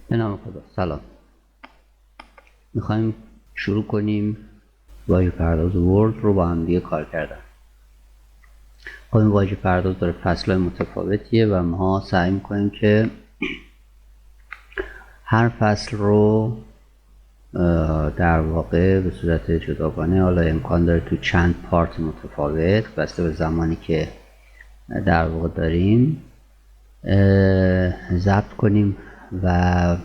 به نام خدا. سلام. میخوایم شروع کنیم واژه پرداز ورد رو با هم دیگه کار کردن. خب این واژه پرداز داره فصلهای متفاوتیه و ما سعی میکنیم که هر فصل رو در واقع به صورت جداگانه، حالا امکان داره تو چند پارت متفاوت بسته به زمانی که در واقع داریم ضبط کنیم و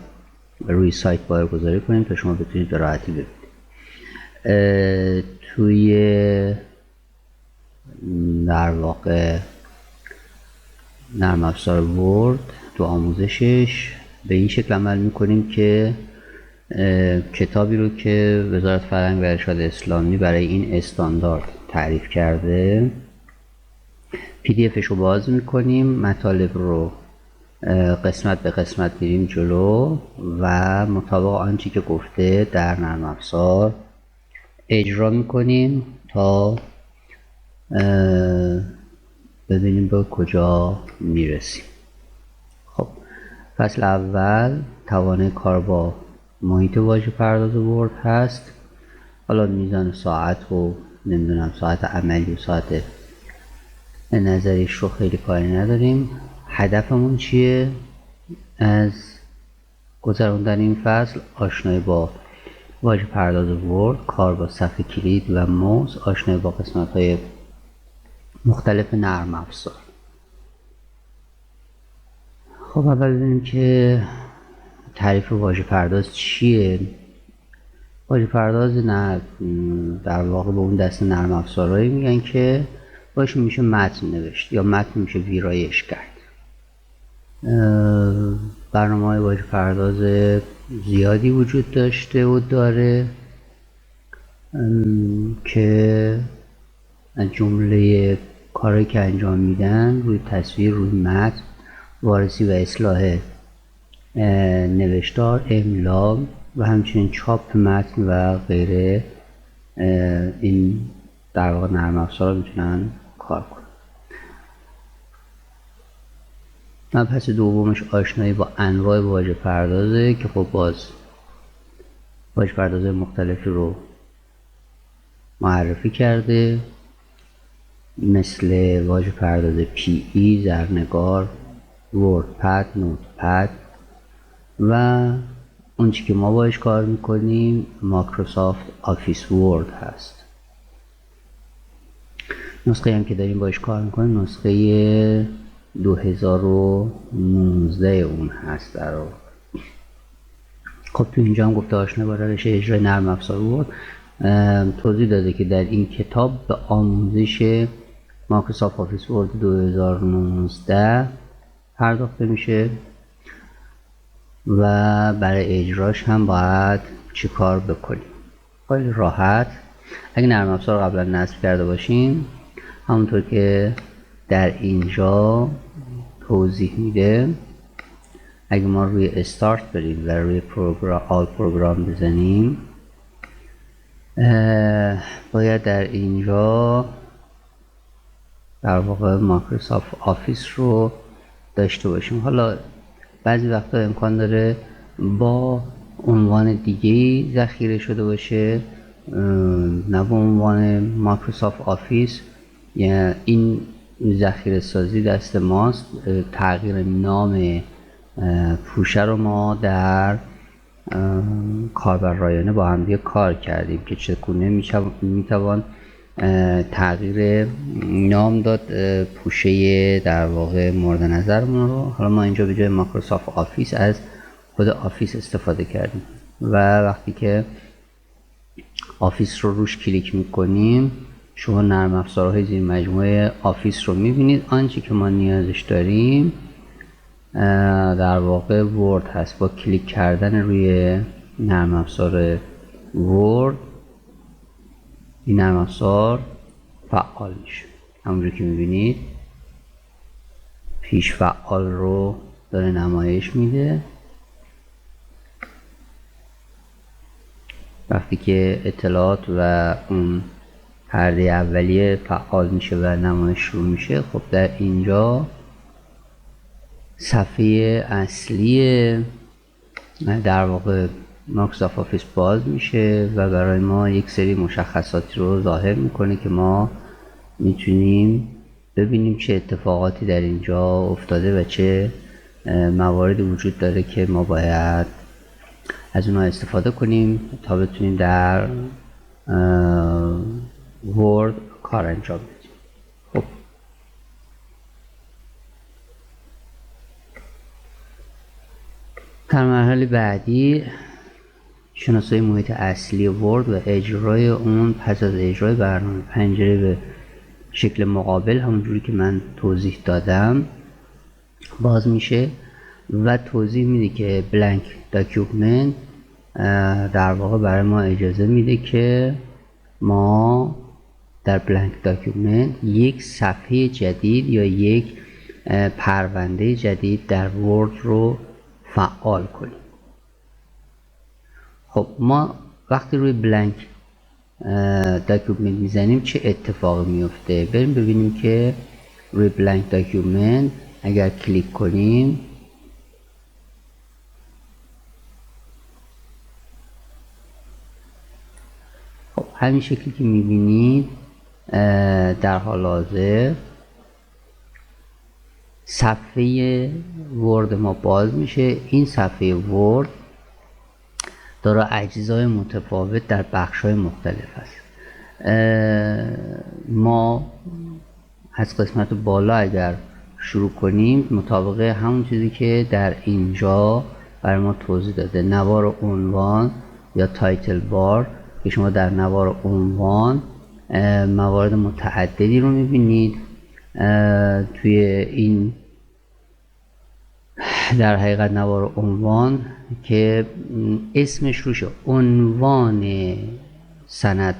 روی سایت بارگذاری کنیم تا شما بتونید به راحتی ببینید. توی در واقع نرم افزار ورد تو آموزشش به این شکل عمل میکنیم که کتابی رو که وزارت فرهنگ و ارشاد اسلامی برای این استاندارد تعریف کرده PDF رو باز میکنیم، مطالب رو قسمت به قسمت میریم جلو و مطابق آنچه که گفته در نرم افزار اجرا میکنیم تا ببینیم به کجا میرسیم. خب فصل اول توانه کار با محیط واژه پرداز ورد هست. حالا میزان ساعت و نمیدونم ساعت عملی و ساعت نظریش رو خیلی کاری نداریم. هدفمون چیه از گذراندن این فصل؟ آشنایی با واژه پرداز ورد، کار با صفحه کلید و موز، آشنایی با قسمت‌های مختلف نرم افزار. خب اول ببینیم که تعریف واژه پرداز چیه. واژه پرداز در واقع به اون دسته نرم افزارهایی میگن که باشه میشه متن نوشت یا متن میشه ویرایش کرد. برنامه‌های واژه پرداز زیادی وجود داشته و داره که از جمله کارهایی که انجام میدن روی تصویر، روی متن، وارسی و اصلاح نوشتار، املا و همچنین چاپ متن و غیره، این در واقع نرم افزارها میتونن کار کنن. مبحث دومش آشنایی با انواع واژه پردازه که خب باز واژه پردازهای مختلفی رو معرفی کرده، مثل واژه پرداز PE، زرنگار، وردپد، نوتپد و اون چی که ما باش کار میکنیم مایکروسافت آفیس ورد هست. نسخه هم که داریم باش کار میکنیم نسخه 2019 اون هست در واقع. خب تو اینجا هم گفته آشنا با روش اجرای نرم افزار ورد. توضیح داده که در این کتاب به آموزش مایکروسافت آفیس ورد 2019 پرداخته میشه و برای اجراش هم باید چی کار بکنیم. خیلی راحت. اگه نرم افزار قبلا نصب کرده باشیم همونطور که در اینجا توضیح میده، اگه ما روی استارت بریم و روی پروگرام بزنیم باید در اینجا در واقع مایکروسافت آفیس رو داشته باشیم. حالا بعضی وقتا امکان داره با عنوان دیگه‌ای ذخیره شده باشه، نه با عنوان مایکروسافت آفیس. یعنی این ذخیره سازی دست ماست. تغییر نام پوشه رو ما در کاربر رایانه با هم دیگه کار کردیم که چگونه میتوان تغییر نام داد پوشه در واقع مورد نظرمون رو. حالا ما اینجا به جای مایکروسافت آفیس از خود آفیس استفاده کردیم و وقتی که آفیس رو روش کلیک میکنیم شما نرم افزارهای زیر مجموعه آفیس رو میبینید. آنچه که ما نیازش داریم در واقع ورد هست. با کلیک کردن روی نرم افزار ورد این نرم افزار فعال میشه. همونجور که میبینید پیش فعال رو داره نمایش میده. وقتی که اطلاعات و اون پرده اولیه فعال میشه و نمایش شروع میشه، خب در اینجا صفحه اصلی در واقع مایکروسافت آفیس باز میشه و برای ما یک سری مشخصاتی رو ظاهر میکنه که ما میتونیم ببینیم چه اتفاقاتی در اینجا افتاده و چه مواردی وجود داره که ما باید از اونها استفاده کنیم تا بتونیم در ورد کار انجام بدیم. خب در مرحله بعدی شناسایی محیط اصلی ورد و اجرای اون. پس از اجرای برنامه پنجره به شکل مقابل همونجوری که من توضیح دادم باز میشه و توضیح میده که بلانک داکیومنت در واقع برای ما اجازه میده که ما در بلانک داکیومنت یک صفحه جدید یا یک پرونده جدید در ورد رو فعال کنیم. خب ما وقتی روی بلانک داکیومنت میزنیم چه اتفاقی میفته؟ بریم ببینیم که روی بلانک داکیومنت اگر کلیک کنیم خب همین شکلی که میبینید در حال حاضر صفحه ورد ما باز میشه. این صفحه ورد داره اجزای متفاوت در بخش‌های مختلف است. ما از قسمت بالا اگر شروع کنیم مطابق همون چیزی که در اینجا برای ما توضیح داده، نوار عنوان یا تایتل بار، که شما در نوار عنوان موارد متعددی رو میبینید. توی این در حقیقت نوار عنوان که اسمش روشه، عنوان سند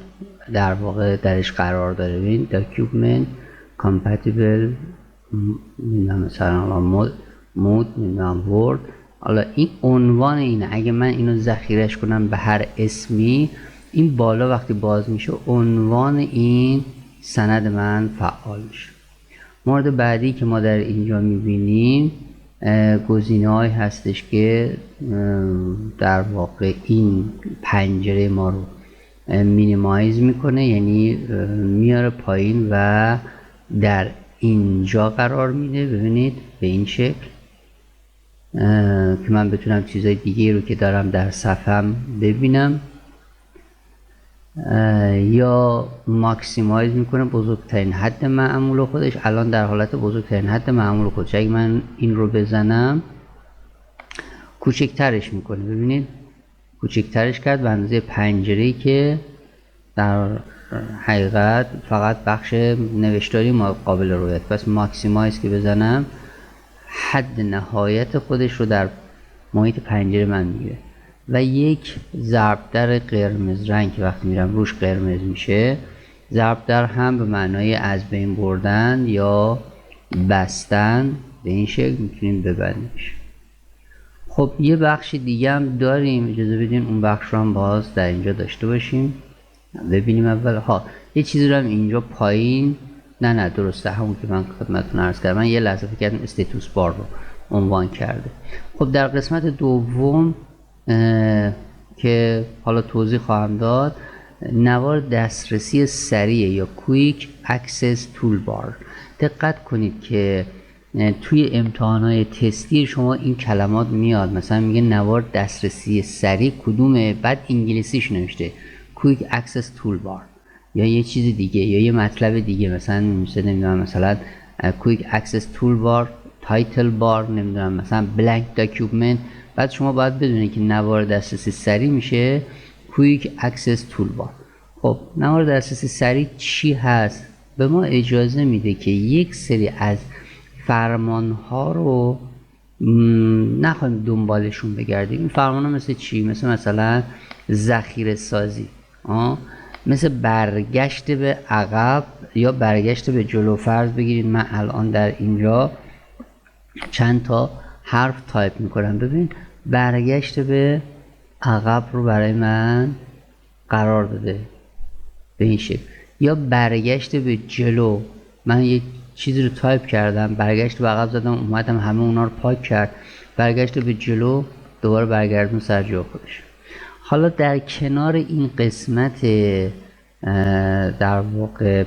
در واقع درش قرار داره. ببین document compatible مثلا مود ورد. حالا این عنوان اینه. اگه من اینو ذخیرش کنم به هر اسمی، این بالا وقتی باز میشه عنوان این سند من فعال میشه. مورد بعدی که ما در اینجا میبینیم گزینه‌هایی هستش که در واقع این پنجره ما رو مینیمایز میکنه، یعنی میاره پایین و در اینجا قرار میده. ببینید به این شکل که من بتونم چیزای دیگه رو که دارم در صفحم ببینم، یا ماکسیمایز میکنه بزرگترین حد معمول خودش. الان در حالت بزرگترین حد معمول خودش. اگه من این رو بزنم کوچکترش میکنه. ببینید کوچکترش کرد به اندازه پنجره‌ای که در حقیقت فقط بخش نوشتاری ما قابل رؤیت. پس ماکسیمایز که بزنم حد نهایت خودش رو در محیط پنجره من میگیره. و یک ضربدر قرمز رنگ که وقتی میرم روش قرمز میشه، ضربدر هم به معنای از بین بردن یا بستن، به این شکل میتونیم ببندیمش. خب یه بخش دیگه هم داریم، اجازه بدین اون بخش رو هم باز در اینجا داشته باشیم. ببینیم اول یه چیزی رو هم اینجا پایین، نه درسته همون که من خدمتتون عرض کردم. من یه لحظه فکر کردم استاتوس بار رو عنوان کرده. خب در قسمت دوم که حالا توضیح خواهم داد، نوار دسترسی سریع یا کویک اکسس تول بار. دقت کنید که توی امتحانات تستی شما این کلمات میاد، مثلا میگه نوار دسترسی سریع کدومه، بعد انگلیسیش نوشته کویک اکسس تول بار یا یه چیز دیگه یا یه مطلب دیگه، مثلا نمیدونم مثلا کویک اکسس تول بار، تایتل بار، نمیدونم مثلا بلانک داکیومنت. بعد شما باید بدونید که نوار دسترسی سریع میشه کویک اکسس تول بار. خب نوار دسترسی سریع چی هست؟ به ما اجازه میده که یک سری از فرمان ها رو نخواهیم دنبالشون بگردیم. این فرمان ها مثل چی؟ مثلا ذخیره سازی، مثل برگشت به عقب یا برگشت به جلو. فرض بگیرید من الان در اینجا چند تا حرف تایپ میکنم، ببین برگشت به عقب رو برای من قرار داده به این شکل. یا برگشت به جلو، من یک چیزی رو تایپ کردم، برگشت به عقب زدم، اومدم همه اونا رو پاک کرد، برگشت به جلو دوباره برگردون سر جای خودش. حالا در کنار این قسمت در واقع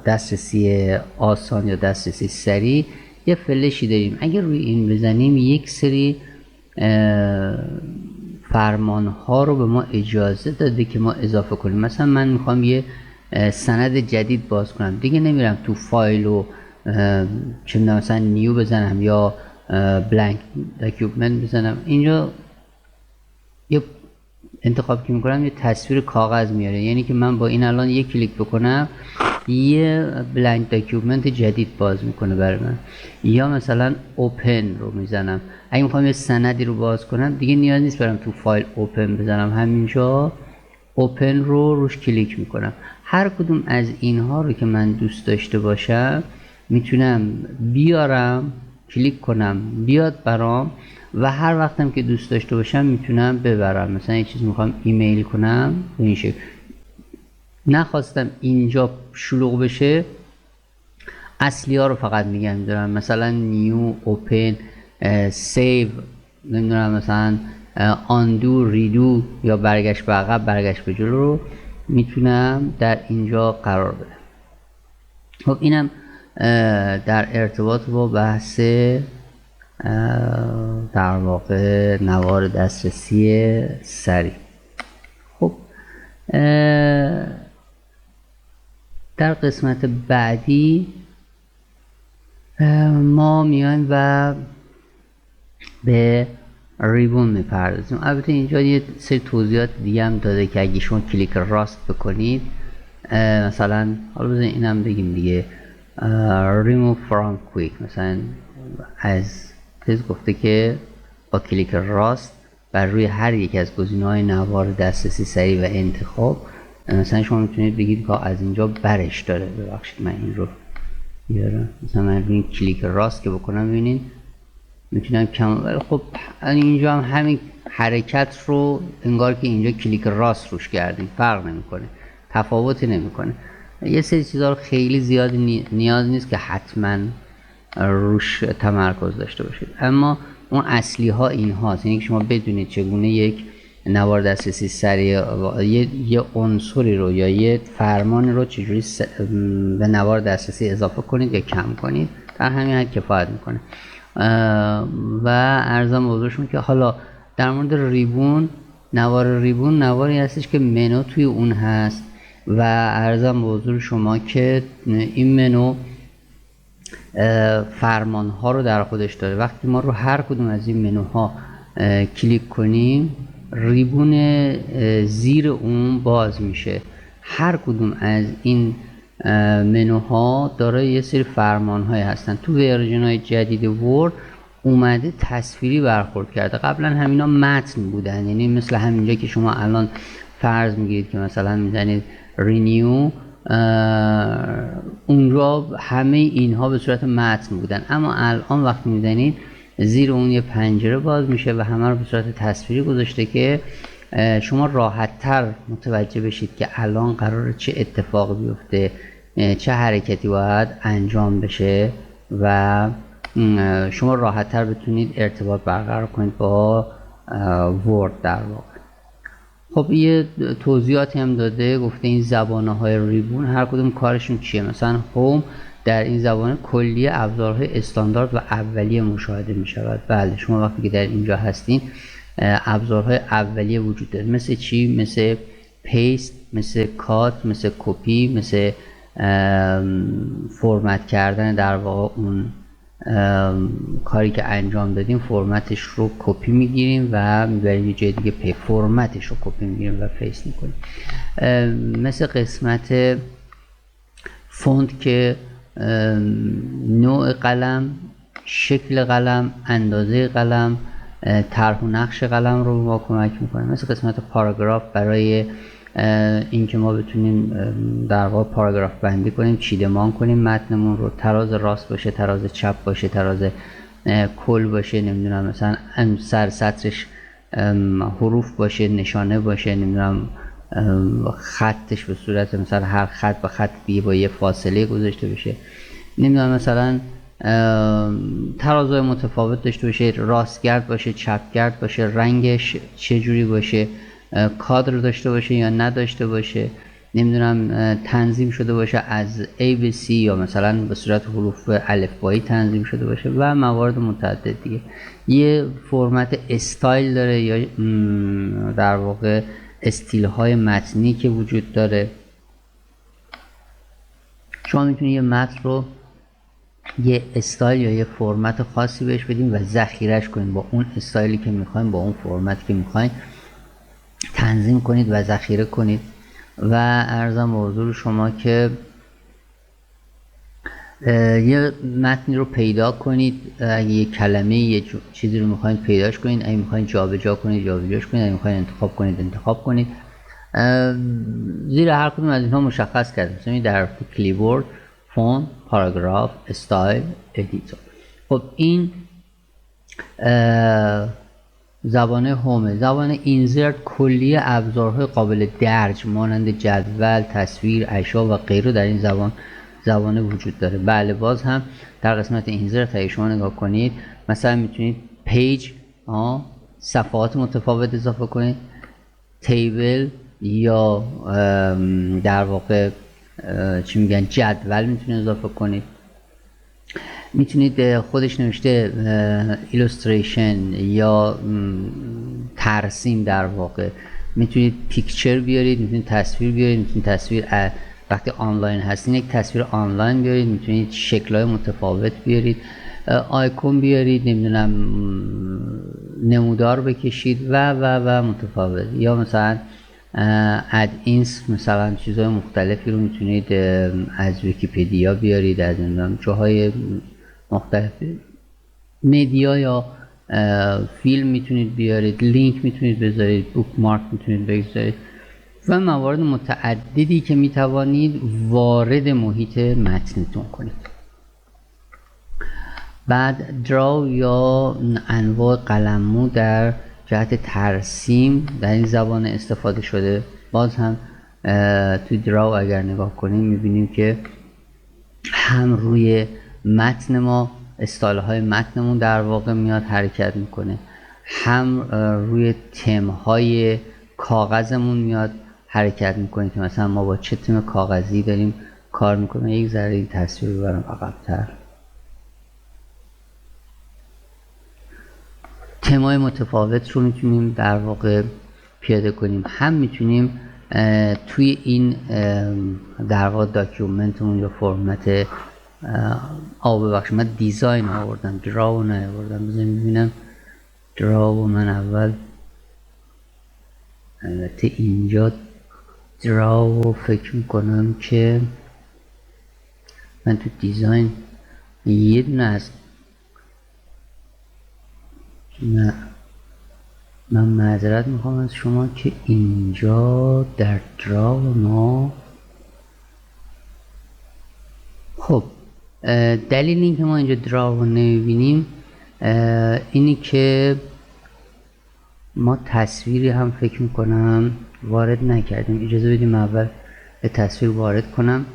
دسترسی آسان یا دسترسی سریع، یه فلشی داریم. اگر روی این بزنیم یک سری فرمان ها رو به ما اجازه داده که ما اضافه کنیم. مثلا من میخوام یه سند جدید باز کنم، دیگه نمیرم تو فایل و چه میدونم مثلا نیو بزنم یا بلانک داکیومنت بزنم. اینجا یه انتخاب که میکنم یه تصویر کاغذ میاره، یعنی که من با این الان یک کلیک بکنم یه بلانک داکیومنت جدید باز میکنه برای من. یا مثلا اوپن رو میزنم، اگه میخوام یه سندی رو باز کنم دیگه نیاز نیست برم تو فایل اوپن بزنم، همینجا اوپن رو روش کلیک میکنم. هر کدوم از اینها رو که من دوست داشته باشم میتونم بیارم، کلیک کنم بیاد برام، و هر وقتم که دوست داشته باشم میتونم ببرم. مثلا یه چیز میخوام ایمیل کنم به این شکل، نخواستم اینجا شلوغ بشه اصلی ها رو فقط میگم میدارم، مثلا نیو، اوپن، سیو، نمیدونم مثلا آندو، ریدو یا برگشت به عقب، برگشت به جلو رو میتونم در اینجا قرار بدم. خب اینم در ارتباط با بحث در واقع نوار دسترسی سریع. خب در قسمت بعدی ما میایم و به ریبون میپردازیم. البته اینجا یه سری توضیحات دیگه هم داده که اگه شما کلیک راست بکنید، مثلا حالا بزنید اینم بگیم دیگه، remove from quick، مثلا از تز گفته که با کلیک راست بر روی هر یک از گزینه‌های نوار دسترسی سریع و انتخاب، مثلا شما میتونید بگید که از اینجا برش داره. ببخشید من این رو بیارم، مثلا من روی این کلیک راست که بکنم ببینید میتونم کم. خب اینجا هم همین حرکت رو انگار که اینجا کلیک راست روش کردیم، فرق نمیکنه، تفاوتی نمیکنه. یه سری چیزا رو خیلی زیاد نیاز نیست که حتما روش تمرکز داشته باشید، اما اون اصلی ها این هاست، یعنی که شما بدونید چگونه یک نوار دسترسی سریع یه عنصری رو یا یه فرمانی رو چجوری به نوار دسترسی اضافه کنید یا کم کنید، در همین حد کفایت میکنه. و عرضم بزرگشون که حالا در مورد ریبون، نوار ریبون نواری هستش که منو توی اون هست و عرضم بزرگ شما که این منو فرمان ها رو در خودش داره. وقتی ما رو هر کدوم از این منوها کلیک کنیم ریبون زیر اون باز میشه. هر کدوم از این منوها داره یه سری فرمان های هستن. تو ورژن های جدید ورد اومده تصویری برخورد کرده، قبلا همینا متن بودن، یعنی مثل همینجا که شما الان فرض میگیرید که مثلا میزنید رینیو، اونجا همه اینها به صورت متن بودن، اما الان وقتی میزنید زیر اون یه پنجره باز میشه و همه رو به صورت تصویری گذاشته که شما راحت تر متوجه بشید که الان قراره چه اتفاقی بیفته، چه حرکتی باید انجام بشه و شما راحت تر بتونید ارتباط برقرار کنید با ورد در واقع. خب یه توضیحاتی هم داده، گفته این زبانه‌های ریبون هر کدوم کارشون چیه. مثلا هوم در این زبانه کلیه ابزارهای استاندارد و اولیه مشاهده می شود. بله شما وقتی که در اینجا هستین ابزارهای اولیه وجود داره، مثل چی؟ مثل پیست، مثل کات، مثل کپی، مثل فرمت کردن در واقع اون کاری که انجام دادیم فرمتش رو کپی میگیریم و میبریم یه جای دیگه فرمتش رو کپی میگیریم و پیست میکنیم. مثل قسمت فونت که نوع قلم، شکل قلم، اندازه قلم، طرح و نقش قلم رو به ما کمک میکنه. مثل قسمت پاراگراف برای اینکه ما بتونیم در واقع پاراگراف بندی کنیم، چیدمان کنیم متنمون رو، تراز راست باشه، تراز چپ باشه، تراز کل باشه، نمیدونم مثلا سر سطرش حروف باشه، نشانه باشه، نمیدونم خطش به صورت مثلا هر خط با خط دیگه با یه فاصله گذاشته بشه، نمیدونم مثلا ترازوهای متفاوت داشته باشه، راستگرد باشه، چپگرد باشه، رنگش چجوری باشه، کادر داشته باشه یا نداشته باشه، نمیدونم تنظیم شده باشه از A به C یا مثلا به صورت حروف الفبایی تنظیم شده باشه و موارد متعدد دیگه. یه فرمت استایل داره یا در واقع استیل های متنی که وجود داره. شما میتونید یه متن رو یه استایل یا یه فرمت خاصی بهش بدیم و ذخیرهش کنید، با اون استایلی که میخوایم، با اون فرمتی که میخوایم تنظیم کنید و ذخیره کنید. و عرضم به حضور شما که یه متنی رو پیدا کنید، اگه یه کلمه یه چیزی رو میخواید پیداش کنید، اگه میخواید جابجا کنید جابجاش کنید، اگه میخواید انتخاب کنید انتخاب کنید. زیر هر کدوم از اینها مشخص کرده، مثلا در کلیبورد، فون، پاراگراف، استایل، ادیتور. خب این زبان هومه. زبان اینزرت کلیه ابزارهای قابل درج مانند جدول، تصویر، اشیا و غیره در این زبان وجود داره. بله، باز هم در قسمت اینزرت اگه شما نگاه کنید، مثلا میتونید پیج، صفحات متفاوت اضافه کنید، تیبل یا در واقع چی میگن جدول میتونید اضافه کنید. میتونید خودش نوشته ایلوستریشن یا ترسیم، در واقع میتونید پیکچر بیارید، میتونید تصویر بیارید، میتونید تصویر وقتی آنلاین هستین یک تصویر آنلاین بیارید، میتونید شکل‌های متفاوت بیارید، آیکون بیارید، نمیدونم نمودار بکشید و متفاوت. یا مثلا اد اینس، مثلا چیزهای مختلفی رو میتونید از ویکی‌پدیا بیارید، از جاهای مختلف مدیا یا فیلم میتونید بیارید، لینک میتونید بذارید، بوکمارک میتونید بذارید و موارد متعددی که میتوانید وارد محیط متنتون کنید. بعد دراو یا انواع قلممو در جهت ترسیم در این زبان استفاده شده. باز هم توی دراو اگر نگاه کنیم میبینیم که هم روی متن ما استایل های متنمون در واقع میاد حرکت میکنه، هم روی تم های کاغذمون میاد حرکت میکنه که مثلا ما با چه تم کاغذی داریم کار میکنیم. یک ذره این تصویر ببرم عقب‌تر. تمای متفاوت رو میتونیم در واقع پیاده کنیم. هم میتونیم توی این در واقع داکیومنتمون یا فرمت ببخشید من دیزاین آوردم، دراو نیاوردم. بذاریم ببینم دراو من اول، البته اینجا دراو فکر میکنم که من تو دیزاین یه دونه هست. نه، من معذرت میخوام از شما که اینجا در دراو ما، خب دلیل این که ما اینجا دراو رو نمیبینیم اینی که ما تصویری هم فکر میکنم وارد نکردیم. اجازه بدیم اول یه تصویر وارد کنم.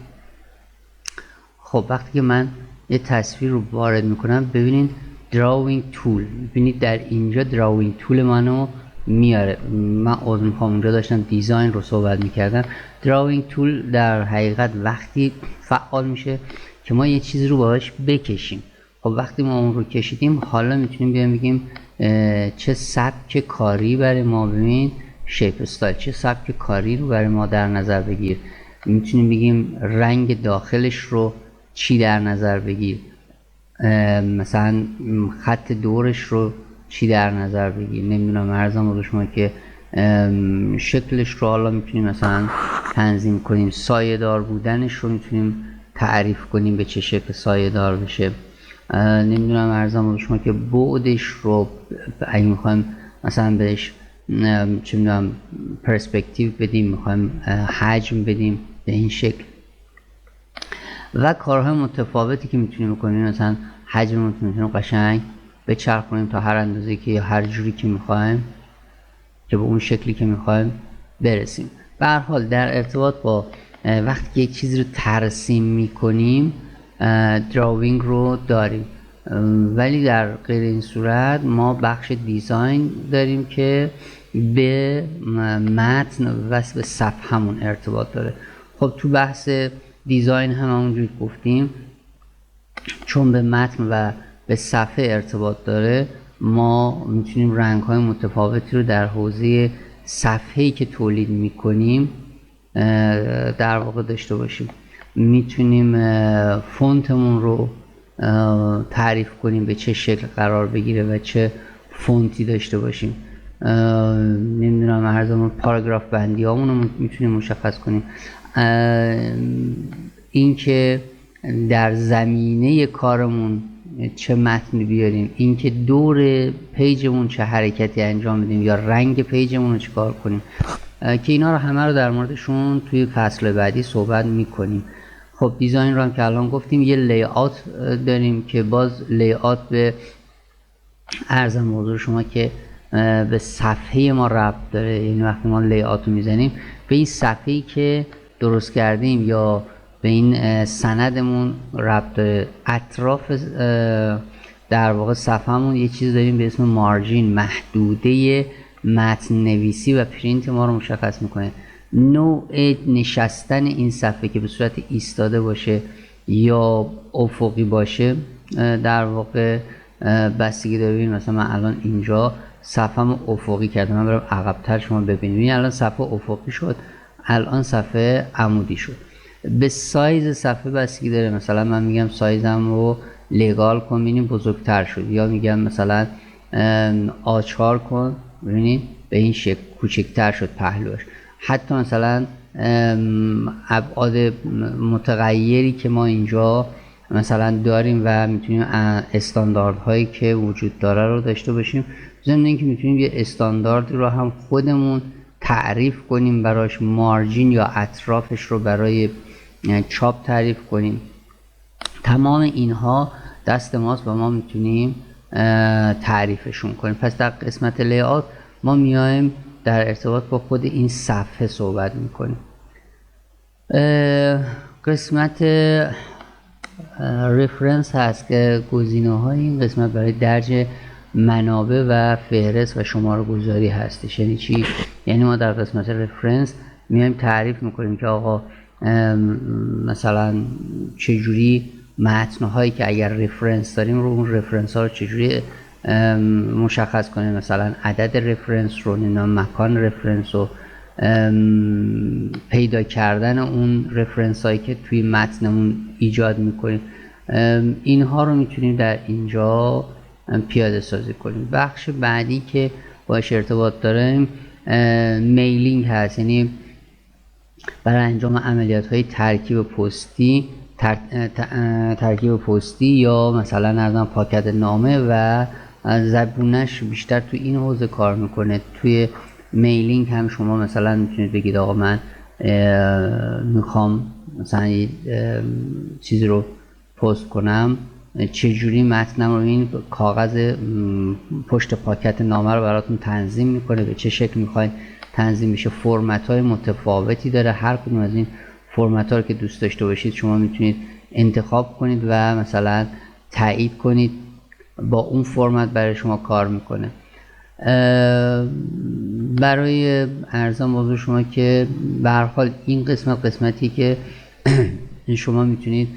خب وقتی که من یه تصویر رو وارد میکنم، ببینید دراوینگ تول، ببینید در اینجا دراوینگ تول منو میاره. من عذر میخوام اونجا داشتم دیزاین رو صحبت میکردم. دراوینگ تول در حقیقت وقتی فعال میشه که ما یه چیزی رو باهاش بکشیم. خب وقتی ما اون رو کشیدیم، حالا میتونیم بیایم بگیم چه سبک کاری برای ما، ببین شیپ استایل، چه سبک کاری رو برای ما در نظر بگیر. میتونیم بگیم رنگ داخلش رو چی در نظر بگیر، مثلا خط دورش رو چی در نظر بگیر. نمیدونم عرضم رو شما که شکلش رو حالا میتونیم مثلا تنظیم کنیم، سایه دار بودنش رو میتونیم تعریف کنیم به چه شکل سایه دار بشه. نمیدونم عرضم رو شما که بعدش رو اگه میخوایم مثلا بهش چه میدونم پرسپکتیو بدیم، میخوایم حجم بدیم به این شکل. و کارهای متفاوتی که میتونیم بکنیم، مثلا حجم رو میتونیم قشنگ بچرخونیم تا هر اندازه‌ای که یا هر جوری که میخوایم که به اون شکلی که میخوایم برسیم. به هر حال در ارتباط با وقتی که یک چیزی رو ترسیم میکنیم، دراوینگ رو داریم. ولی در غیر این صورت ما بخش دیزاین داریم که به متن و به صفحه‌مون ارتباط داره. خب تو بحث دیزاین هم همونجوری گفتیم چون به متن و به صفحه ارتباط داره ما میتونیم رنگ‌های متفاوتی رو در حوزه صفحه‌ای که تولید میکنیم در واقع داشته باشیم. میتونیم فونتمون رو تعریف کنیم به چه شکل قرار بگیره و چه فونتی داشته باشیم. نمیدونم هر زمان پاراگراف بندی هامون رو میتونیم مشخص کنیم. این که در زمینه کارمون چه متنی بیاریم، این که دور پیجمون چه حرکتی انجام بدیم یا رنگ پیجمون رو چیکار کنیم که اینا رو همه رو در موردشون توی فصل بعدی صحبت میکنیم. خب دیزاین رو هم که الان گفتیم. یه لی‌آوت داریم که باز لی‌آوت به عرضم حضور شما که به صفحه ما ربط داره. یعنی وقتی ما لی‌آوت رو میزنیم به این صفحه‌ای که درست کردیم یا به این سندمون ربط داره. اطراف در واقع صفحه‌مون یه چیز داریم به اسم مارجین، محدوده متن نویسی و پرینت ما رو مشخص میکنه. نوع نشستن این صفحه که به صورت ایستاده باشه یا افقی باشه در واقع بستگی داره. ببینید مثلا من الان اینجا صفحه‌مو افقی کردم، من برم عقب‌تر شما ببینید الان صفحه افقی شد، الان صفحه عمودی شد. به سایز صفحه بستگی داره. مثلا من میگم سایزم رو لگال کن، ببینید بزرگتر شد، یا میگم مثلا آچار کن، ببینید به این شکل کوچکتر شد پهلوش. حتی مثلا ابعاد متغیری که ما اینجا مثلا داریم و میتونیم استانداردهایی که وجود داره رو داشته باشیم. ضمن اینکه میتونیم یه استاندارد رو هم خودمون تعریف کنیم براش، مارجین یا اطرافش رو برای چاپ تعریف کنیم. تمام اینها دست ماست و ما میتونیم تعریفشون کنیم. پس در قسمت لی‌آوت ما میایم در ارتباط با خود این صفحه صحبت میکنیم. قسمت رفرنس هست که گزینه‌های این قسمت برای درج منابع و فهرست و شماره گذاری هستش. یعنی چی؟ یعنی ما در قسمت رفرنس میایم تعریف میکنیم که آقا مثلا چجوری متن‌هایی که اگر رفرنس داریم رو اون رفرنس ها رو چجوری مشخص کنیم، مثلا عدد رفرنس رو، مکان رفرنس رو، پیدا کردن اون رفرنس هایی که توی متنمون ایجاد میکنیم. اینها رو میتونیم در اینجا پیاده سازی کنیم. بخش بعدی که باش ارتباط داریم میلینگ هست، یعنی برای انجام عملیات های ترکیب پستی یا مثلا از پاکت نامه و زبونش بیشتر توی این حوزه کار میکنه. توی میلینگ هم شما مثلا میتونید بگید آقا من میخوام مثلا یه چیزی رو پست کنم، چجوری متنم رو این کاغذ پشت پاکت نامه رو براتون تنظیم میکنه، به چه شکل میخواین تنظیم میشه. فرمت های متفاوتی داره. هر کدوم از این فرمت ها رو که دوست داشته باشید شما میتونید انتخاب کنید و مثلا تایید کنید، با اون فرمت برای شما کار میکنه. برای ارزم موضوع شما که به هر حال این قسمتی که شما میتونید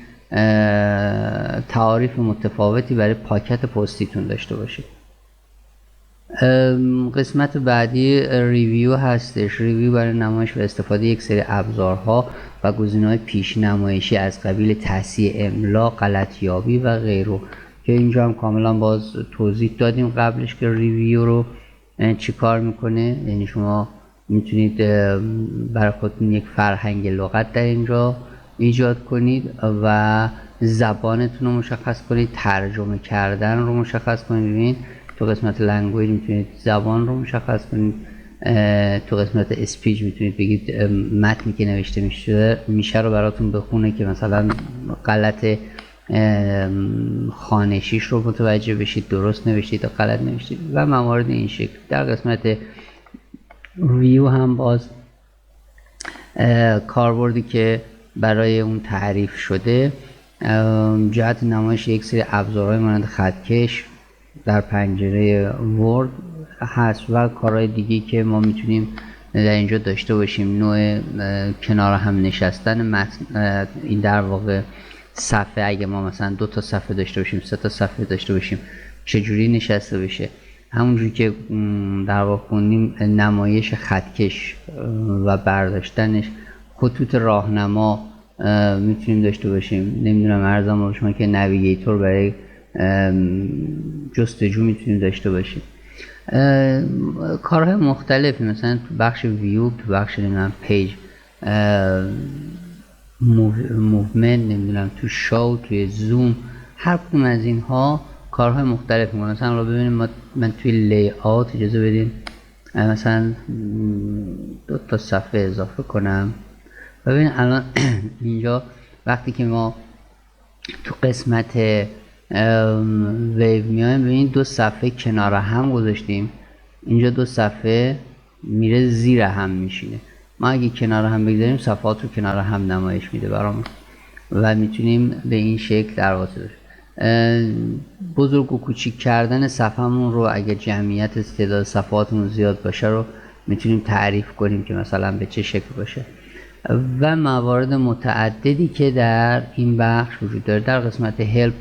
تعاریف متفاوتی برای پاکت پستیتون داشته باشید. قسمت بعدی ریویو هستش. ریویو برای نمایش و استفاده یک سری ابزارها و گزینه‌های پیش نمایشی از قبیل تصحیح املا، غلطیابی و غیره که اینجا هم کاملا باز توضیح دادیم قبلش که ریویو رو چی کار میکنه. یعنی شما میتونید برای خودتون یک فرهنگ لغت در اینجا ایجاد کنید و زبانتون رو مشخص کنید، ترجمه کردن رو مشخص کنید. ببینید تو قسمت لنگویج میتونید زبان رو مشخص کنید، تو قسمت اسپیچ میتونید بگید متنی که نوشته میشه رو براتون بخونه که مثلا غلط خوانشیش رو متوجه بشید، درست نوشتید یا غلط نوشتید و موارد این شکل. در قسمت ریویو هم باز کاربردی که برای اون تعریف شده جهت نمایش یک سری ابزارهای مانند خطکش در پنجره ورد هست و کارهای دیگه که ما میتونیم در اینجا داشته باشیم. نوع کنار هم نشستن متن، این در واقع صفحه، اگه ما مثلا 2 تا صفحه داشته باشیم، 3 تا صفحه داشته باشیم، چجوری نشسته بشه. همونجوری که در واقع خوندیم نمایش خطکش و برداشتنش، خطوط راهنما میتونیم داشته باشیم. نمیدونم عرضم به شما که نویگیتور برای جستجو میتونیم داشته باشیم. کارهای مختلفی مثلا تو بخش ویو، تو بخش نمیدونم پیج موومنت، نمیدونم تو شو، توی زوم، هر کدوم از اینها کارهای مختلف میکنه. مثلا رو ببینیم من توی لی آوت اجازه بدین مثلا 2 تا صفحه اضافه کنم. ببین الان اینجا وقتی که ما تو قسمت ویو میایم، ببین 2 صفحه کنار هم گذاشتیم، اینجا 2 صفحه میره زیر هم میشینه. ما اگه کنار هم بگذاریم صفحات رو کنار هم نمایش میده برامون و میتونیم به این شکل در واقع بزرگ و کوچیک کردن صفحمون رو، اگه جمعیت تعداد صفحاتمون زیاد باشه رو میتونیم تعریف کنیم که مثلا به چه شکل باشه. و موارد متعددی که در این بخش وجود داره. در قسمت هلپ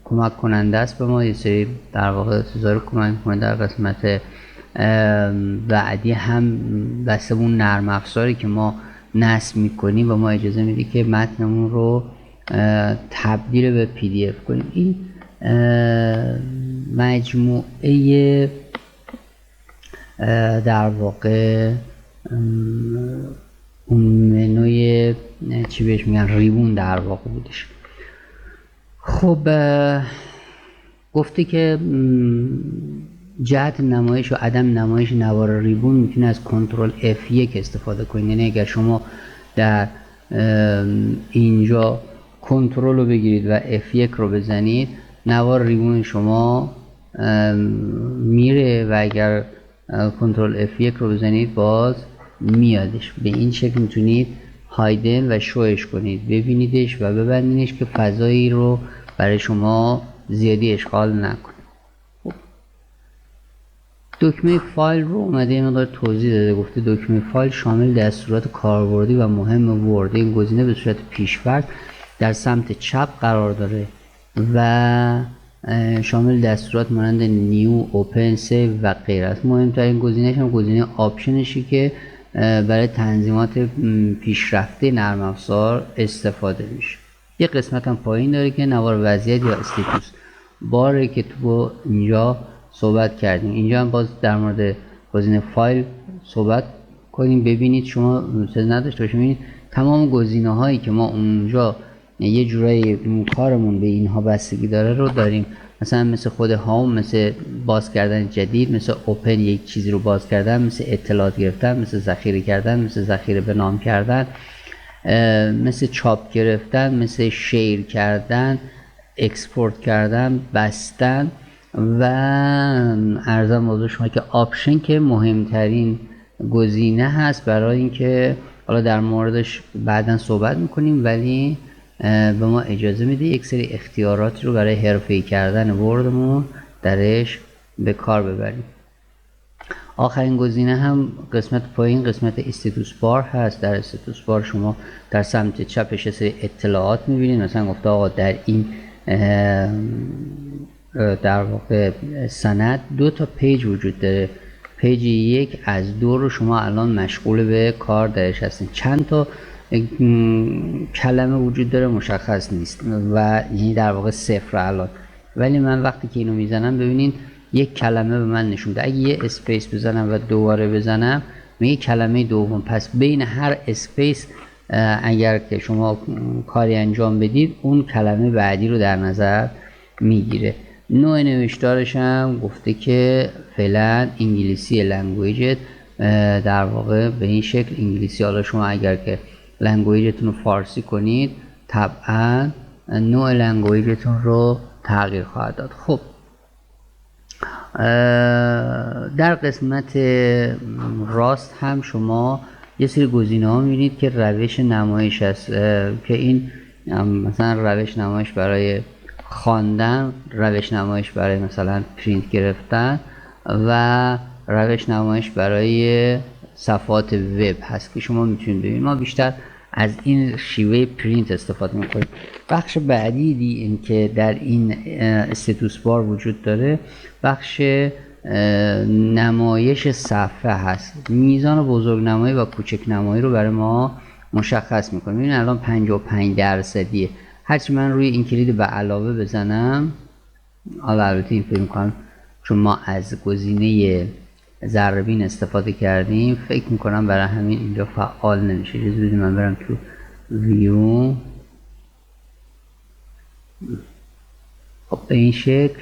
کمک کننده است به ما، یه سری در واقع چیزا رو کمک کنه. در قسمت بعدی هم بسته اون نرم افزاری که ما نصب میکنیم و ما اجازه میده که متنمون رو تبدیل به پی دی اف کنیم. این مجموعه در واقع اون منوی چی بهش میگن ریبون در واقع بودش. خب گفته که جهت نمایش و عدم نمایش نوار ریبون میتونه از کنترل F1 استفاده کنید. یعنی اگر شما در اینجا کنترل رو بگیرید و F1 رو بزنید، نوار ریبون شما میره و اگر کنترل F1 رو بزنید باز میادش. به این شکل میتونید هایدن و شوش کنید، ببینیدش و ببندینش که فضایی رو برای شما زیادی اشغال نکنه. دکمه فایل رو اومده این مقدار توضیح داده. گفته دکمه فایل شامل دستورات کاربردی و مهم ورد. این گزینه به صورت پیش‌فرض در سمت چپ قرار داره و شامل دستورات مانند نیو، اوپن، سیو و غیره است. مهمترین گزینه‌اش هم گزینه آپشنشه که برای تنظیمات پیشرفته نرم افزار استفاده میشه. یه قسمت هم پایین داره که نوار وضعیت یا استیتوس باره که تو اینجا صحبت کردیم. اینجا هم باز در مورد گزینه فایل صحبت کنیم. ببینید شما چیز نداشته باشید، ببینید تمام گزینه هایی که ما اونجا یه جورایی کارمون به اینها بستگی داره رو داریم. مثلا مثل خود هام، مثل باز کردن جدید، مثل اوپن یک چیزی رو باز کردن، مثل اطلاعات گرفتن، مثل ذخیره کردن، مثل ذخیره به نام کردن، مثل چاپ گرفتن، مثل شیر کردن، اکسپورت کردن، بستن و ارزم موضوع شما که آپشن که مهمترین گزینه هست برای اینکه حالا در موردش بعدا صحبت میکنیم، ولی به ما اجازه میده یک سری اختیاراتی رو برای حرفه‌ای کردن وردمون درش به کار ببریم. آخرین گزینه هم قسمت پایین قسمت استیتوس بار هست. در استیتوس بار شما در سمت چپش یه سری اطلاعات میبینید. مثلا گفته آقا در این در واقع سند 2 تا پیج وجود داره. پیج 1 از 2 رو شما الان مشغول به کار درش هستین. چند تا کلمه وجود داره مشخص نیست و یعنی در واقع 0 الان، ولی من وقتی که اینو میزنم ببینید یک کلمه به من نشون میده. اگه یه اسپیس بزنم و دوباره بزنم میگه کلمه دوم. پس بین هر اسپیس اگر که شما کاری انجام بدید اون کلمه بعدی رو در نظر میگیره. نوع نوشتارش هم گفته که فعلا انگلیسی لنگویجت در واقع به این شکل انگلیسی. حالا شما اگر که لنگویجتون رو فارسی کنید طبعا نوع لنگویجتون رو تغییر خواهد داد. خب در قسمت راست هم شما یه سری گزینه ها میبینید که روش نمایش است که این مثلا روش نمایش برای خواندن، روش نمایش برای مثلا پرینت گرفتن و روش نمایش برای صفحات وب هست که شما میتونید ببینید. ما بیشتر از این شیوه پرینت استفاده میکنیم. بخش بعدی این که در این استاتوس بار وجود داره بخش نمایش صفحه هست. میزان بزرگ نمایی و کوچک نمایی رو برای ما مشخص میکنه. ببین الان 55%. هرچی من روی این کلید به علاوه بزنم، حالا البته این فکر میکنم چون ما از گزینه ذره استفاده کردیم فکر میکنم برای همین اینجا فعال نمیشه. اجازه بدید من برم تو ویو. خب به این شکل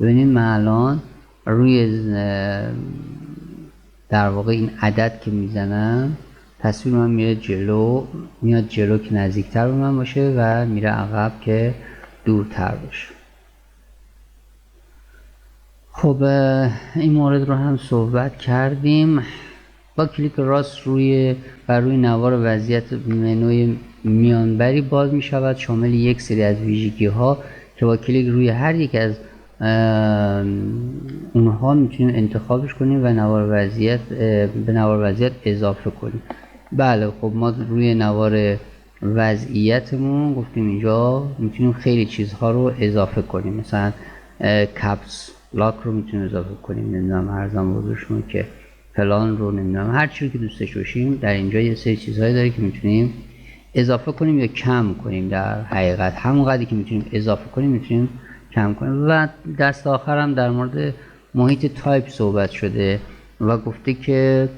ببینید من الان روی در واقع این عدد که میزنم تصویر من میره جلو، میاد جلو که نزدیکتر به من باشه و میره عقب که دورتر باشه. خب این مورد رو هم صحبت کردیم. با کلیک راست روی نوار وضعیت منوی میانبری باز می شود، شامل یک سری از ویژگی ها که با کلیک روی هر یک از اونها میتونیم انتخابش کنیم و به نوار وضعیت اضافه کنیم. بله خب ما روی نوار وضعیتمون گفتیم اینجا میتونیم خیلی چیزها رو اضافه کنیم، مثلا کپس لاک رو میتونیم اضافه کنیم، نمیدونم ارزم بودشون که فلان رو، نمیدونم هر چیزی که دوست داشته باشیم. در اینجا یه سری چیزهایی داره که میتونیم اضافه کنیم یا کم کنیم. در حقیقت همون قدری که میتونیم اضافه کنیم میتونیم کم کنیم. و دست آخر هم در مورد محیط تایپ صحبت شده و گفته که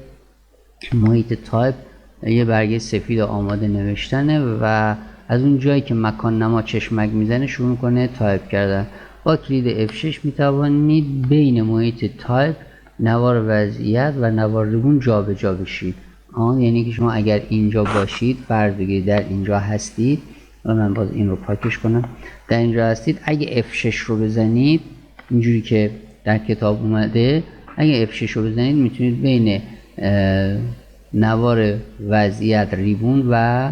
محیط تایپ یه برگه سفید آماده نوشتنه و از اون جایی که مکان نما چشمک میزنه شروع کنه تایپ کردن. با کلید F6 میتوانید بین محیط تایپ، نوار وضعیت و نوار ریبون جابجا بشید. یعنی که شما اگر اینجا باشید، فرض بگیرید در اینجا هستید، من باز این رو پاکش کنم، در اینجا هستید، اگه F6 رو بزنید اینجوری که در کتاب اومده، اگه F6 رو بزنید میتونید بین نوار وضعیت، ریبون و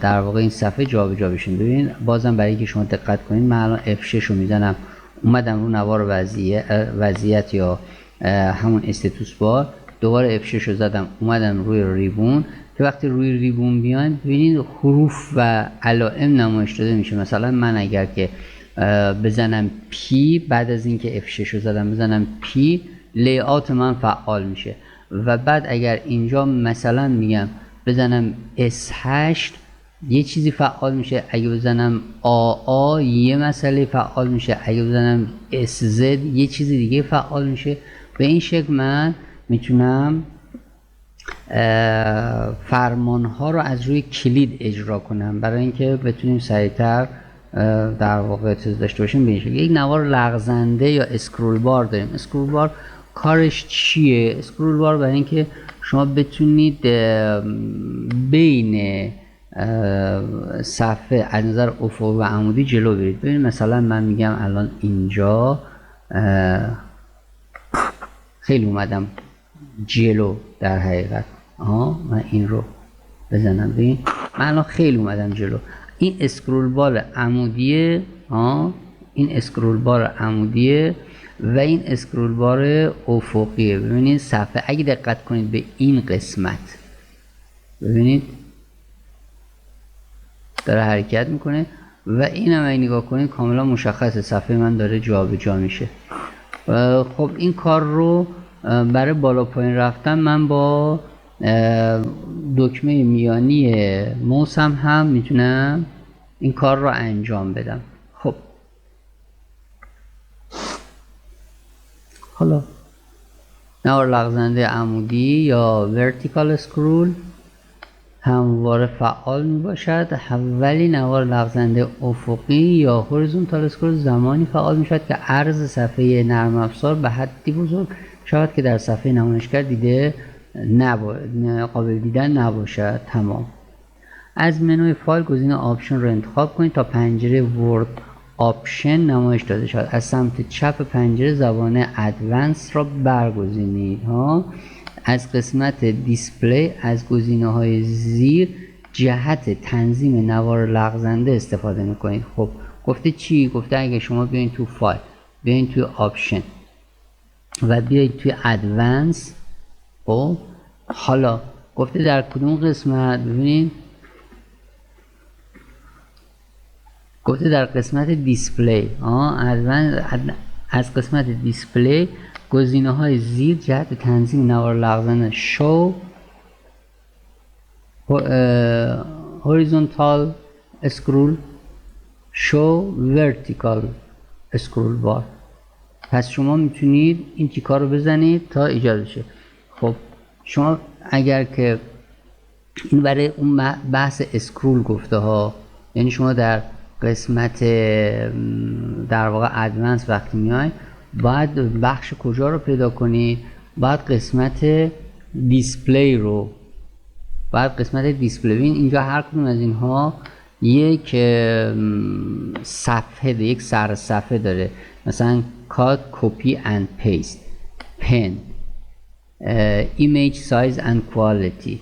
در واقع این صفحه جابجا بشین. ببین بازم برای اینکه شما دقت کنید من الان F6 رو میزنم، اومدم رو نوار وضعیت یا همون استاتوس بار، دوباره F6 رو زدم اومدم روی ریبون که وقتی روی ریبون بیاین ببینید حروف و علائم نمایش داده میشه. مثلا من اگر که بزنم P بعد از اینکه F6 رو زدم بزنم P، لی‌آوت من فعال میشه. و بعد اگر اینجا مثلا میگم بزنم S8 یه چیزی فعال میشه، اگه بزنم AA یه مسئله فعال میشه، اگه بزنم SZ یه چیزی دیگه فعال میشه. به این شکل من میتونم فرمان ها رو از روی کلید اجرا کنم برای اینکه بتونیم سریعتر در واقع چیز داشته باشیم. به این شکل یک نوار لغزنده یا اسکرول بار داریم. اسکرول بار کارش چیه؟ اسکرول بار برای اینکه شما بتونید بین صفحه از نظر افقی و عمودی جلو برید. ببینید مثلا من میگم الان اینجا خیلی اومدم جلو، در حقیقت من این رو بزنم ببین من الان خیلی اومدم جلو. این اسکرول بار عمودیه، این اسکرول بار عمودیه و این اسکرول بار افقیه. ببینید صفحه اگه دقت کنید به این قسمت ببینید داره حرکت میکنه و این هم اگه نگاه کنید کاملا مشخصه صفحه من داره جابجا میشه. خب این کار رو برای بالا پایین رفتن من با دکمه میانی موسم هم میتونم این کار رو انجام بدم. خب حالا نوار لغزنده عمودی یا ورتیکال اسکرول همواره فعال می باشد، ولی نوار لغزنده افقی یا هوریزونتال اسکرول زمانی فعال می شود که عرض صفحه نرم افزار به حدی بزرگ شود که در صفحه نمایشگر قابل دیدن نباشد. تمام. از منوی فایل گزینه آپشن رو انتخاب کنید تا پنجره ورد آپشن نمایش داده شود. از سمت چپ پنجره زبان ادوانس را برگزینید. از قسمت دیسپلی از گزینه‌های زیر جهت تنظیم نوار لغزنده استفاده میکنید. خب گفته چی؟ گفته اگه شما بیاین تو فایل، بیاین تو آپشن و بیاید توی ادوانس، خب حالا گفته در کدوم قسمت، ببینید گفته در قسمت دیسپلی، از قسمت دیسپلی گزینه های زیر جهت تنظیم نوار لغزنده شو هوریزونتال اسکرول، شو ورتیکال اسکرول بار. پس شما میتونید این تیکا رو بزنید تا ایجاد بشه. خب شما اگر که این برای اون بحث اسکرول گفته ها، یعنی شما در قسمت در واقع ادوانس وقتی میای باید بخش کجا رو پیدا کنید؟ باید قسمت دیسپلی رو، باید قسمت دیسپلی. ببین اینجا هر کدوم از اینها یک صفحه، یک سر صفحه داره، مثلا کات، کپی اند پیست، پن، ایمیج سایز اند کوالیتی،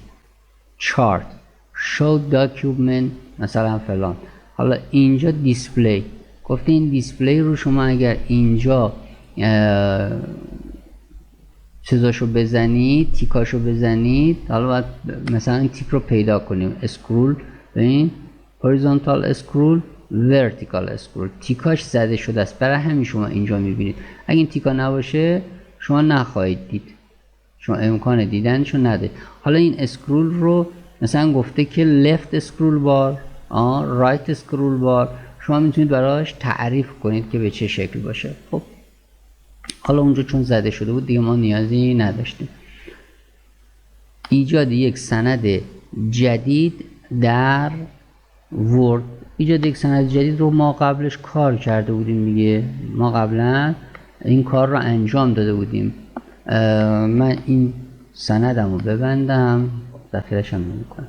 چارت، شو داکیومنت مثلا فلان. حالا اینجا دیسپلی گفته این دیسپلی رو شما اگر اینجا چیزاشو بزنید، تیکاشو بزنید، حالا باید مثلا این تیک رو پیدا کنیم، اسکرول، ببین هوریزونتال اسکرول، ورتیکال اسکرول، تیکاش زده شده است، برای همین شما اینجا میبینید. اگه این تیکا نباشه شما نخواهید دید، شما امکان دیدنشو نده. حالا این اسکرول رو مثلا گفته که لفت اسکرول بار، رایت اسکرول بار، شما میتونید براش تعریف کنید که به چه شکل باشه. خب حالا اونجا چون زده شده بود دیگه ما نیازی نداشتیم. ایجاد یک سند جدید در ورد. ایجاد یک سند جدید رو ما قبلش کار کرده بودیم دیگه، ما قبلا این کار رو انجام داده بودیم. من این سندم رو ببندم، ذخیره‌شم نمی‌کنم.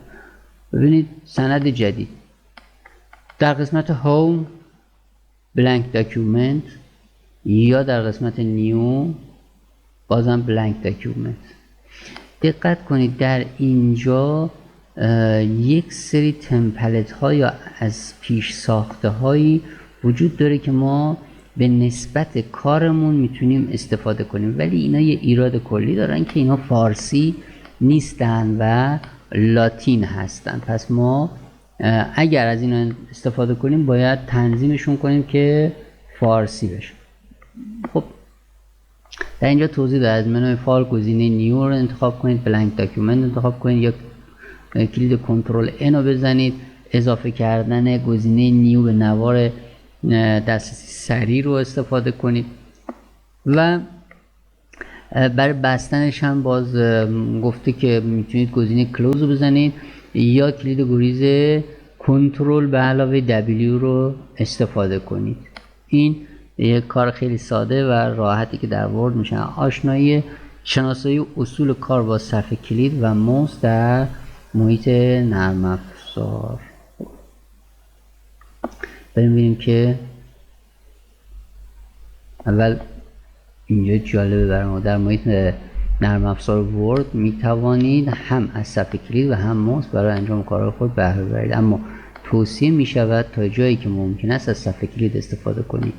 ببینید سند جدید در قسمت هوم بلانک داکیومنت یا در قسمت نیو بازم بلانک داکیومنت. دقت کنید در اینجا یک سری تمپلت ها یا از پیش ساخته هایی وجود داره که ما به نسبت کارمون میتونیم استفاده کنیم، ولی اینا یه ایراد کلی دارن که اینا فارسی نیستن و لاتین هستن. پس ما اگر از اینا استفاده کنیم باید تنظیمشون کنیم که فارسی بشه. خب در اینجا توضیح داد از منوی فایل گزینه نیو رو انتخاب کنید، بلانک داکیومنت انتخاب کنید یا کلید کنترل ان رو بزنید. اضافه کردن گزینه نیو به نوار دسترسی سریع رو استفاده کنید و برای بستنش هم باز گفته که میتونید گزینه کلوز رو بزنید یا کلید گریز کنترل به علاوه W رو استفاده کنید. این یک کار خیلی ساده و راحتی که در ورد میشه. آشنایی شناسایی اصول کار با صفحه کلید و موس در محیط نرم افزار. ببینیم که اول اینجا جالبه برای ما، در محیط نرم افزار ورد می توانید هم از صفحه کلید و هم موس برای انجام کارهای خود بهره ببرید، اما توصیه می شود تا جایی که ممکن است از صفحه کلید استفاده کنید.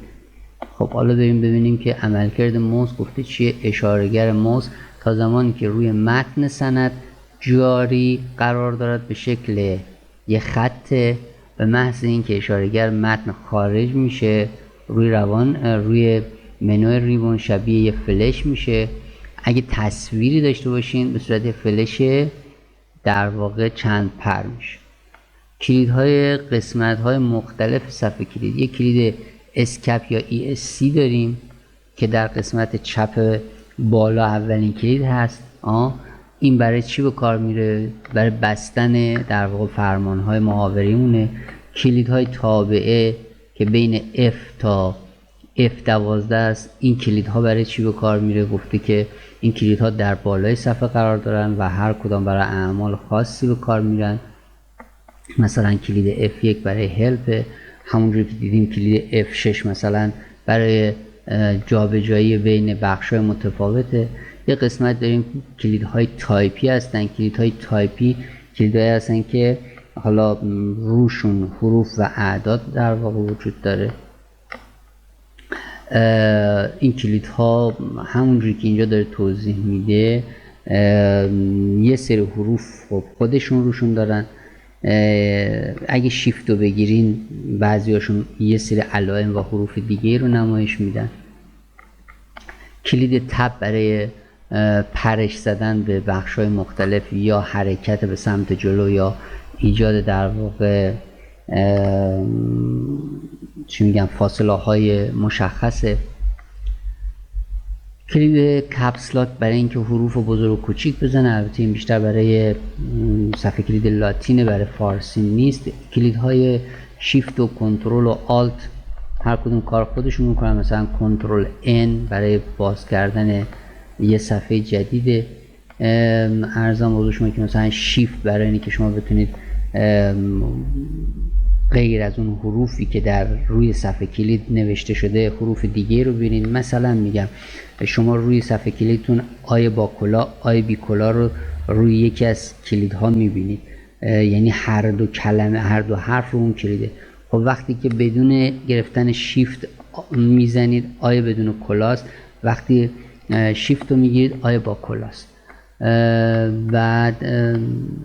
خب حالا بریم ببینیم که عملکرد موس گفته چیه. اشارهگر موس تا زمانی که روی متن سند جاری قرار دارد به شکل یه خط، به محض اینکه اشارهگر متن خارج میشه روی منوی ریبون شبیه یه فلش میشه. اگه تصویری داشته باشین به صورت فلش در واقع چند پر میشه. کلیدهای قسمت‌های مختلف صفحه کلید، یک کلید اسکپ یا ESC داریم که در قسمت چپ بالا اولین کلید هست. این برای چی به کار میره؟ برای بستن در واقع فرمان‌های محاوریمونه. کلیدهای تابعه که بین F تا F12 است، این کلیدها برای چی به کار میره؟ گفته که این کلیدها در بالای صفحه قرار دارن و هر کدام برای اعمال خاصی به کار میرن. مثلا کلید F1 برای هلپ، همونجوری که دیدیم کلید F6 مثلا برای جابجایی بین بخش‌های متفاوته. یه قسمت داریم کلیدهای تایپی هستن. کلیدهای تایپی کلیدهایی هستن که حالا روشون حروف و اعداد در واقع وجود داره. این کلیدها همونجوری که اینجا داره توضیح میده یه سری حروف خودشون روشون دارن. اگه شیفت رو بگیرین بعضیاشون یه سری علائم و حروف دیگه رو نمایش میدن. کلید تب برای پرش زدن به بخش‌های مختلف یا حرکت به سمت جلو یا ایجاد در واقع چی میگم فاصله های مشخصه. کلید کپس لاک برای اینکه حروف بزرگ و کوچیک بزنه، البته این بیشتر برای صفحه کلید لاتینه، برای فارسی نیست. کلیدهای شیفت و کنترل و آلت هر کدوم کار خودشون میکنن. مثلا کنترل N برای باز کردن یه صفحه جدیده. ارزم بزرگ شما که مثلا شیفت برای اینکه شما بتونید غیر از اون حروفی که در روی صفحه کلید نوشته شده حروف دیگه رو ببینید. مثلا میگم شما روی صفحه کلیدتون آی با کلا آی بی کلا رو روی یکی از کلیدها میبینید، یعنی هر دو کلمه هر دو حرف رو اون کلیده. خب وقتی که بدون گرفتن شیفت میزنید آی بدون کلاست، وقتی شیفت رو میگیرید آی با کلاست. بعد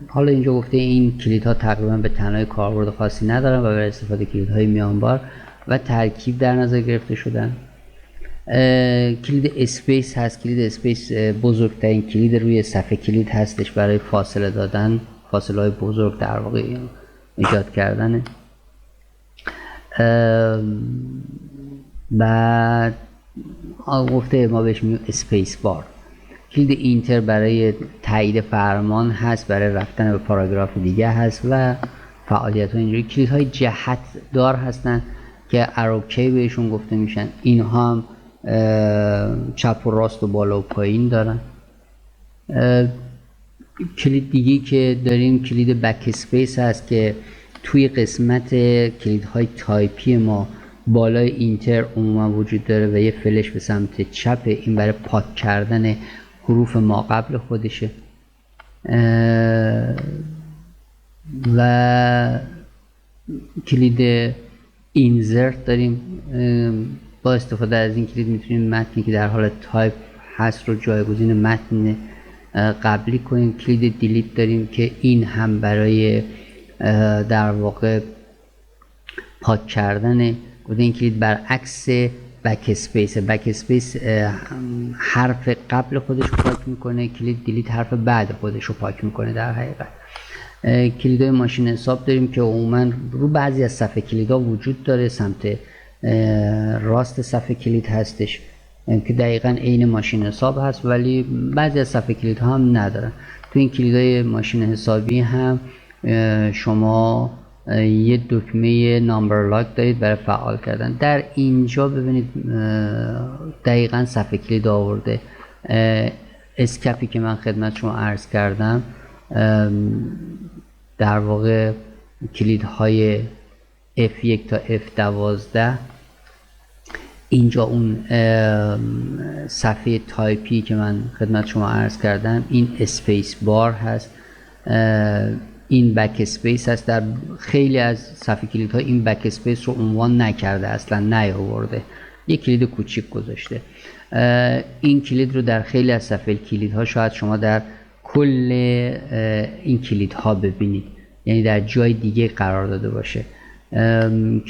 حالا اینجا گفته این کلیدها تقریبا به تنهایی کاربرد خاصی ندارن و برای استفاده کلیدهای میانبار و ترکیب در نظر گرفته شدن. کلید اسپیس هست. کلید اسپیس بزرگترین کلید روی صفحه کلید هستش برای فاصله دادن، فاصله های بزرگ در واقع ایجاد کردنه. بعد گفته ما بهش میگیم اسپیس بار. کلید اینتر برای تایید فرمان هست، برای رفتن به پاراگراف دیگه هست و فعالیت ها اینجوری. کلید های جهت دار هستن که اروکی بهشون گفته میشن. اینها هم چپ و راست و بالا و پایین دارن. کلید دیگه که داریم کلید بک اسپیس هست که توی قسمت کلیدهای تایپی ما بالای اینتر عموما وجود داره و یه فلش به سمت چپ، این برای پاک کردن حروف ما قبل خودشه. و کلید اینزرت داریم. با استفاده از این کلید میتونیم متنی که در حال تایپ هست رو جایگزین متن قبلی کنیم. کلید دیلیت داریم که این هم برای در واقع پاک کردن. گفته این کلید برعکس بک اسپیس. بک اسپیس حرف قبل خودش رو پاک میکنه، کلید دیلیت حرف بعد خودش رو پاک میکنه. در حقیقت کلیدهای ماشین حساب داریم که عموما رو بعضی از صفحه کلیدها وجود داره، سمت راست صفحه کلید هستش که دقیقا عین ماشین حساب هست، ولی بعضی از صفحه کلیدها هم ندارن. تو این کلیدهای ماشین حسابی هم شما یه دکمه نامبر لاک دارید برای فعال کردن. در اینجا ببینید دقیقا صفحه کلید آورده. اسکپی که من خدمت شما عرض کردم در واقع کلیدهای F1 تا F12. اینجا اون صفحه تایپی که من خدمت شما عرض کردم این اسپیس بار هست. این بک اسپیس هست. در خیلی از صفحه کلیدها این بک اسپیس رو عنوان نکرده، اصلا نیاورده، یک کلید کوچیک گذاشته. این کلید رو در خیلی از صفحه کلیدها شاید شما در کل این کلیدها ببینید، یعنی در جای دیگه قرار داده باشه.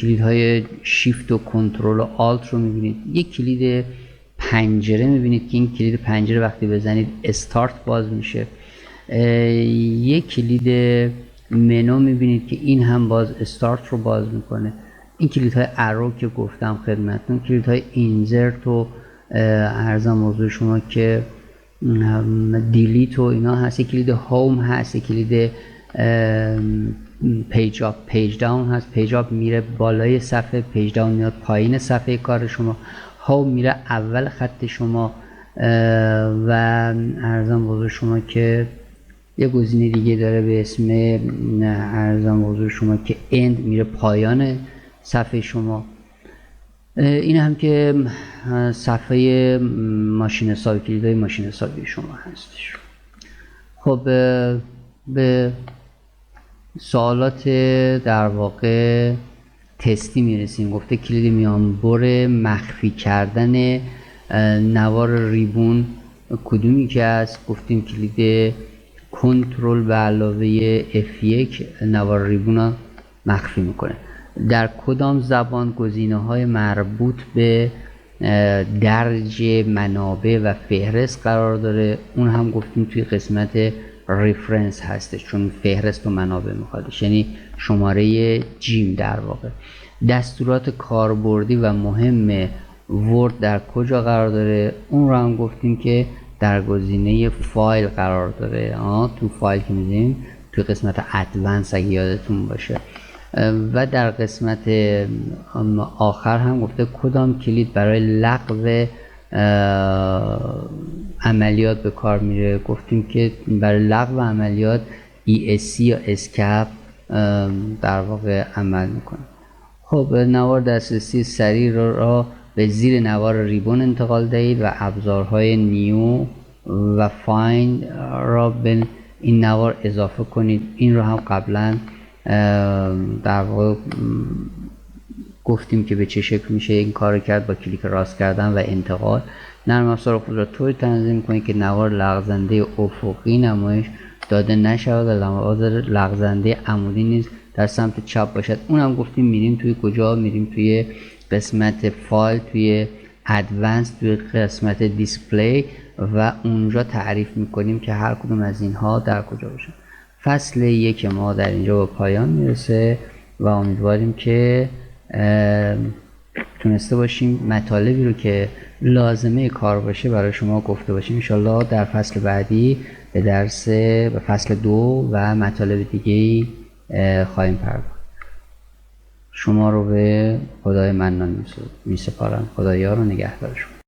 کلیدهای شیفت و کنترل و آلت رو میبینید. یک کلید پنجره میبینید که این کلید پنجره وقتی بزنید استارت باز میشه. یک کلید منو میبینید که این هم باز استارت رو باز میکنه. این کلیدهای ارو که گفتم خدمتتون، کلیدهای اینزرت و ارزم موضوع شما که دیلیت و اینا هست. کلید هوم هست، کلید پیج اپ پیج داون هست. پیج اپ میره بالای صفحه، پیج داون میاد پایین صفحه کار شما. هوم میره اول خط شما و ارزم موضوع شما که یه گزینه دیگه داره به اسم ارزم موضوع شما که اند میره پایان صفحه شما. این هم که صفحه ماشین حسابی، کلیدهای ماشین حسابی شما هستش. خب به سوالات در واقع تستی میرسیم. گفته کلید میانبر مخفی کردن نوار ریبون کدومی که است؟ گفتیم کلید کنترل به علاوه F1 نوار ریبون رو مخفی میکنه. در کدام زبان گزینه‌های مربوط به درج منابع و فهرست قرار داره؟ اون هم گفتیم توی قسمت ریفرنس هستش، چون فهرست و منابع میخوادش، یعنی شماره جیم در واقع. دستورات کاربردی و مهم ورد در کجا قرار داره؟ اون رو هم گفتیم که در گزینه فایل قرار داره. تو فایل که می‌ذاریم توی قسمت ادوانس اگه یادتون باشه. و در قسمت آخر هم گفته کدام کلید برای لغو عملیات به کار میره؟ گفتیم که برای لغو عملیات ESC یا اسکپ در واقع عمل میکنه. خب نوار دسترسی سریع را به زیر نوار ریبون انتقال دهید و ابزارهای نیو و فایند را به این نوار اضافه کنید. این رو هم قبلا در واقع گفتیم که به چه شکل میشه این کار کرد. با کلیک راست کردن و انتقال نرم افزار خود را طوری تنظیم کنید که نوار لغزنده افقی نمایش داده نشود و نوار لغزنده عمودی نیز در سمت چپ باشد. اون هم گفتیم میریم توی کجا؟ میریم توی قسمت فایل، توی ادوانس، توی قسمت دیسپلی و اونجا تعریف میکنیم که هر کدوم از اینها در کجا باشه. فصل 1 ما در اینجا به پایان میرسه و امیدواریم که تونسته باشیم مطالبی رو که لازمه کار باشه برای شما گفته باشیم. انشالله در فصل بعدی به فصل 2 و مطالب دیگه خواهیم پرداخت. شما رو به خدای منان می سپارم. خدایا رو نگهدار شما.